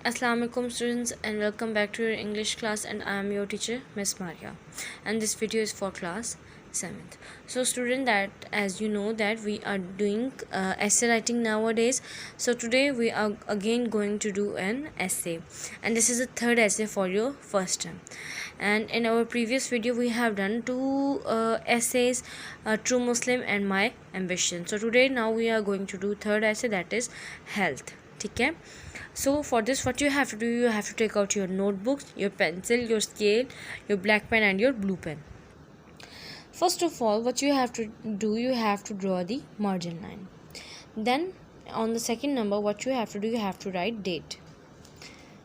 Assalamualaikum students, and welcome back to your English class, and I am your teacher Miss Maria, and this video is for class 7th. So student, that as you know that we are doing essay writing nowadays, so today we are again going to do an essay, and this is the third essay for your first term. And in our previous video we have done two essays, True Muslim and My Ambition. So today now we are going to do third essay, that is health. Okay, so for this what you have to do, you have to take out your notebooks, your pencil, your scale, your black pen and your blue pen. First of all, what you have to do, you have to draw the margin line. Then on the second number, what you have to do, you have to write date.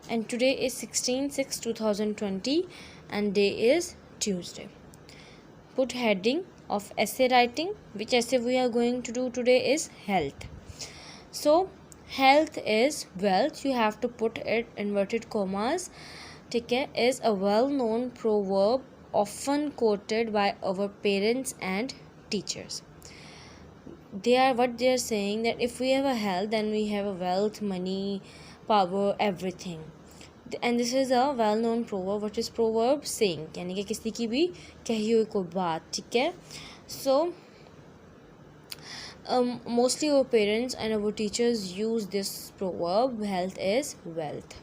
And today is 16/6/2020 and day is Tuesday. Put heading of essay writing. Which essay we are going to do today is health. So health is wealth. You have to put it inverted commas. Okay, is a well-known proverb often quoted by our parents and teachers. They are saying that if we have a health, then we have a wealth, money, power, everything. And this is a well-known proverb. What is proverb? Saying, यानी कि किसी की भी कही हुई कोई बात. ठीक है. So mostly our parents and our teachers use this proverb, health is wealth.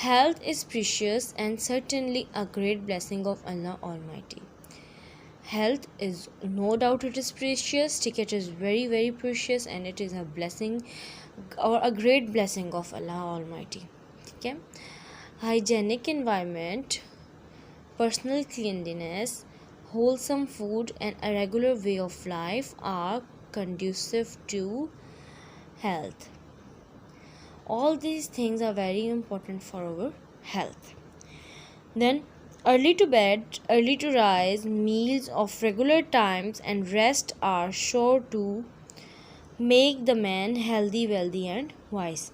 Health is precious and certainly a great blessing of Allah Almighty. Health is, no doubt it is precious. It is very very precious, and it is a blessing or a great blessing of Allah Almighty. Okay. Hygienic environment, personal cleanliness, wholesome food and a regular way of life are conducive to health. All these things are very important for our health. Then early to bed, early to rise, meals of regular times and rest are sure to make the man healthy, wealthy and wise.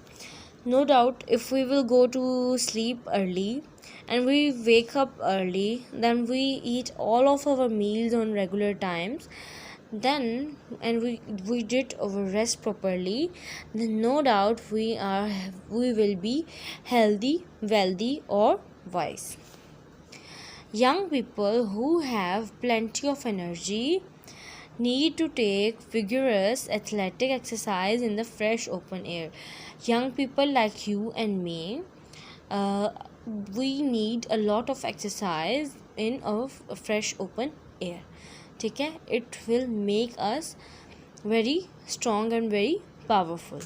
No doubt, if we will go to sleep early and we wake up early, then we eat all of our meals on regular times, then and we did our rest properly, then no doubt we will be healthy, wealthy or wise. Young people who have plenty of energy need to take vigorous athletic exercise in the fresh open air. Young people like you and me, we need a lot of exercise in a fresh open air. Okay, it will make us very strong and very powerful.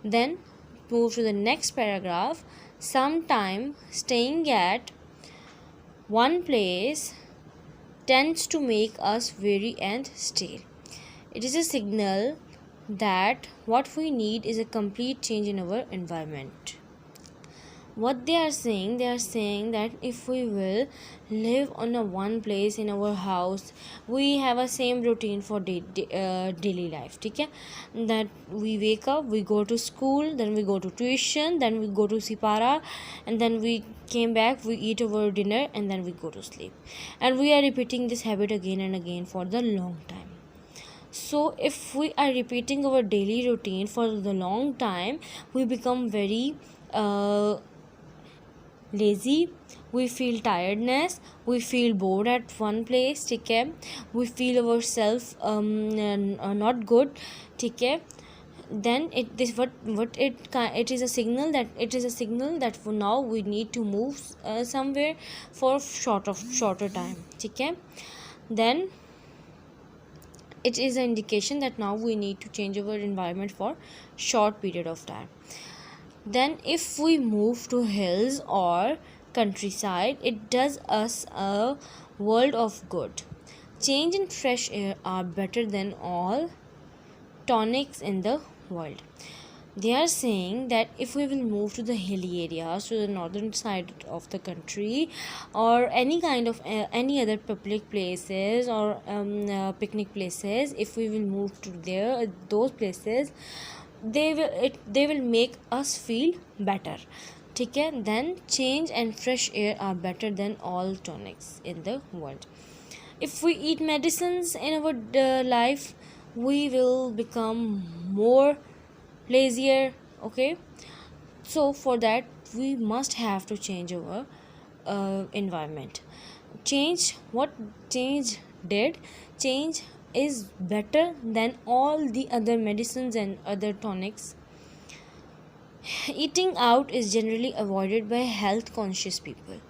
Then move to the next paragraph. Sometime staying at one place tends to make us weary and stale. It is a signal that what we need is a complete change in our environment. What they are saying that if we will live on a one place in our house, we have a same routine for daily life. Okay, that we wake up, we go to school, then we go to tuition, then we go to Sipara, and then we came back, we eat our dinner, and then we go to sleep, and we are repeating this habit again and again for the long time. So if we are repeating our daily routine for the long time, we become very lazy, we feel tiredness, we feel bored at one place. Okay, we feel ourselves not good. Okay, then it is a signal that for now we need to move somewhere for shorter time. Okay, then it is an indication that now we need to change our environment for short period of time. Then if we move to hills or countryside, it does us a world of good. Change and fresh air are better than all tonics in the world. They are saying that if we will move to the hilly areas, to the northern side of the country, or any kind of any other public places or picnic places, if we will move to those places, they will make us feel better. Okay, then change and fresh air are better than all tonics in the world. If we eat medicines in our life, we will become more lazier. Okay, So for that we must have to change our environment. Change, what change did, change is better than all the other medicines and other tonics. Eating out is generally avoided by health conscious people.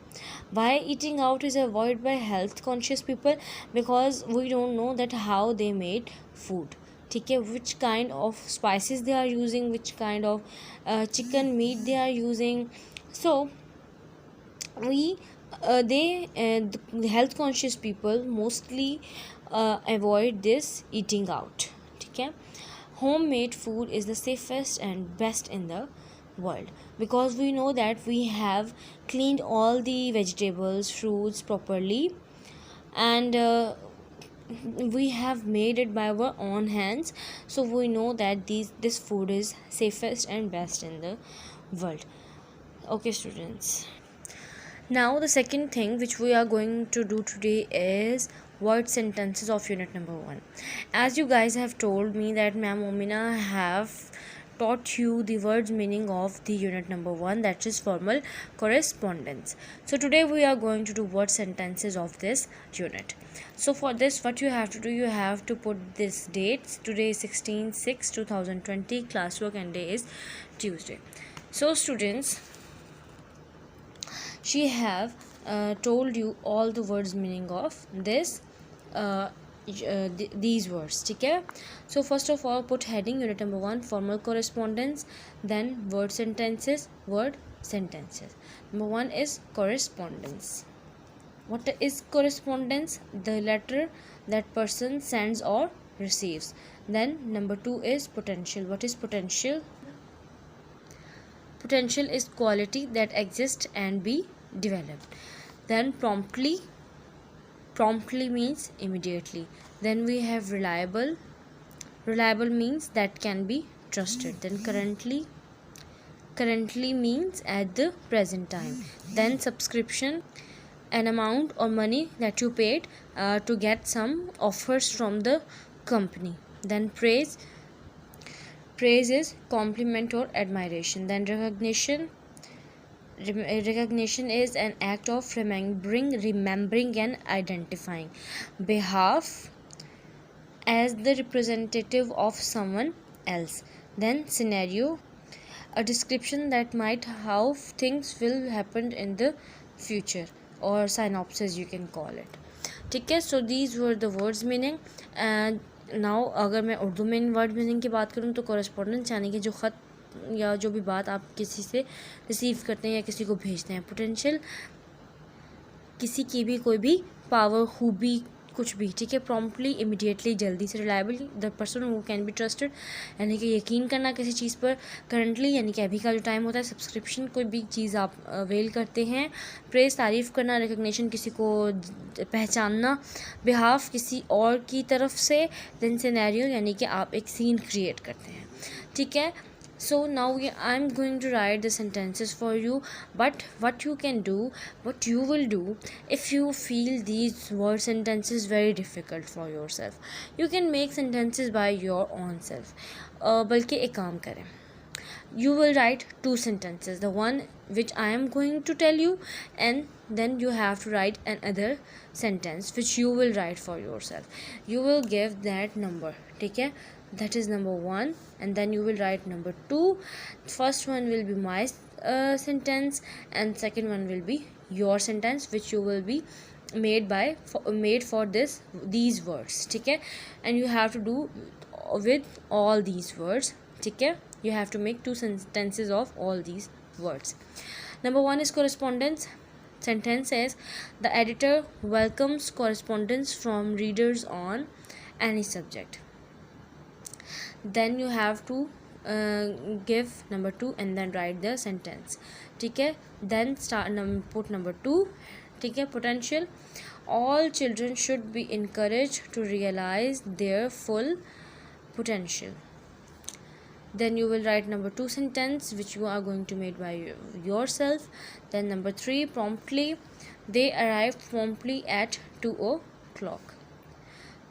Why eating out is avoided by health conscious people? Because we don't know that how they made food. ठीक है, which kind of spices they are using, which kind of chicken meat they are using. So we the health conscious people mostly avoid this eating out. ठीक है, homemade food is the safest and best in the world, because we know that we have cleaned all the vegetables, fruits properly, and we have made it by our own hands. So we know that this food is safest and best in the world. Okay students, now the second thing which we are going to do today is word sentences of unit number 1. As you guys have told me that Ma'am Omina have taught you the words meaning of the unit number 1, that is formal correspondence. So today we are going to do word sentences of this unit. So for this, what you have to do, you have to put this dates. Today is 16/6/2020, classwork and day is Tuesday. So students, she have told you all the words meaning of this these words. ठीक है, so first of all put heading unit number 1 formal correspondence, then word sentences. Number 1 is correspondence. What is correspondence? The letter that person sends or receives. Then number 2 is potential. What is potential? Potential is quality that exists and be developed. Then promptly means immediately. Then we have reliable means that can be trusted. Then currently means at the present time. Then subscription, an amount or money that you paid to get some offers from the company. Then praise is compliment or admiration. Then recognition is an act of remembering and identifying. Behalf, as the representative of someone else. Then scenario, a description that might how things will happen in the future, or synopsis you can call it. ठीक है, so these were the words meaning. And now अगर मैं उर्दू में word meaning की बात करूँ तो correspondence यानी कि जो ख़त या जो भी बात आप किसी से रिसीव करते हैं या किसी को भेजते हैं. पोटेंशियल, किसी की भी कोई भी पावर, खूबी, कुछ भी. ठीक है, प्रॉम्प्टली, इमीडिएटली, जल्दी से. Reliable, the person who can be trusted यानी कि यकीन करना किसी चीज़ पर. करंटली यानी कि अभी का जो टाइम होता है. सब्सक्रिप्शन, कोई भी चीज़ आप अवेल करते हैं. प्रेस, तारीफ़ करना. रिकग्निशन, किसी को पहचानना. बिहाफ, किसी और की तरफ से. देन सिनेरियो यानी कि आप एक सीन क्रिएट करते हैं. ठीक है, so now I'm going to write the sentences for you, but what you will do, if you feel these word sentences very difficult for yourself, you can make sentences by your own self. बल्कि एक काम करें, you will write 2 sentences, the one which I am going to tell you, and then you have to write another sentence which you will write for yourself. You will give that number. ठीक है, that is number 1, and then you will write number 2. First one will be my sentence, and second one will be your sentence, which you will be made for these words. ठीक है, and you have to do with all these words. ठीक है, you have to make 2 sentences of all these words. Number 1 is correspondence. Sentence says, the editor welcomes correspondence from readers on any subject. Then you have to give number 2 and then write the sentence. ठीक है, then put number 2. ठीक है, potential, all children should be encouraged to realize their full potential. Then you will write number 2 sentence which you are going to make by yourself. Then number 3, promptly, they arrived promptly at 2 o'clock.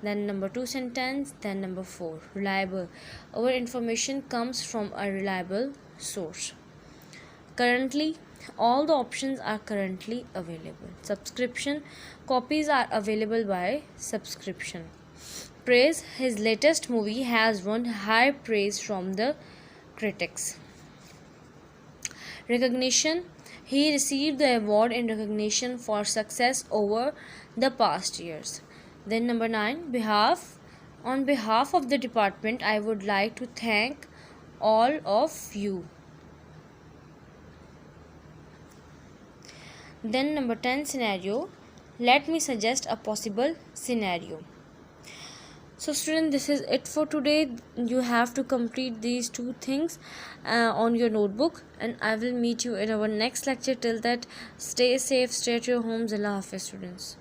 Then number 2 sentence. Then number 4, reliable, our information comes from a reliable source. Currently, all the options are currently available. Subscription copies are available by subscription. Praise: his latest movie has won high praise from the critics. Recognition: he received the award in recognition for success over the past years. Then number 9, behalf. On behalf of the department, I would like to thank all of you. Then number 10, scenario. Let me suggest a possible scenario. So student, this is it for today. You have to complete these two things on your notebook, and I will meet you in our next lecture. Till that, stay safe, stay at your homes. Allah Hafiz, students.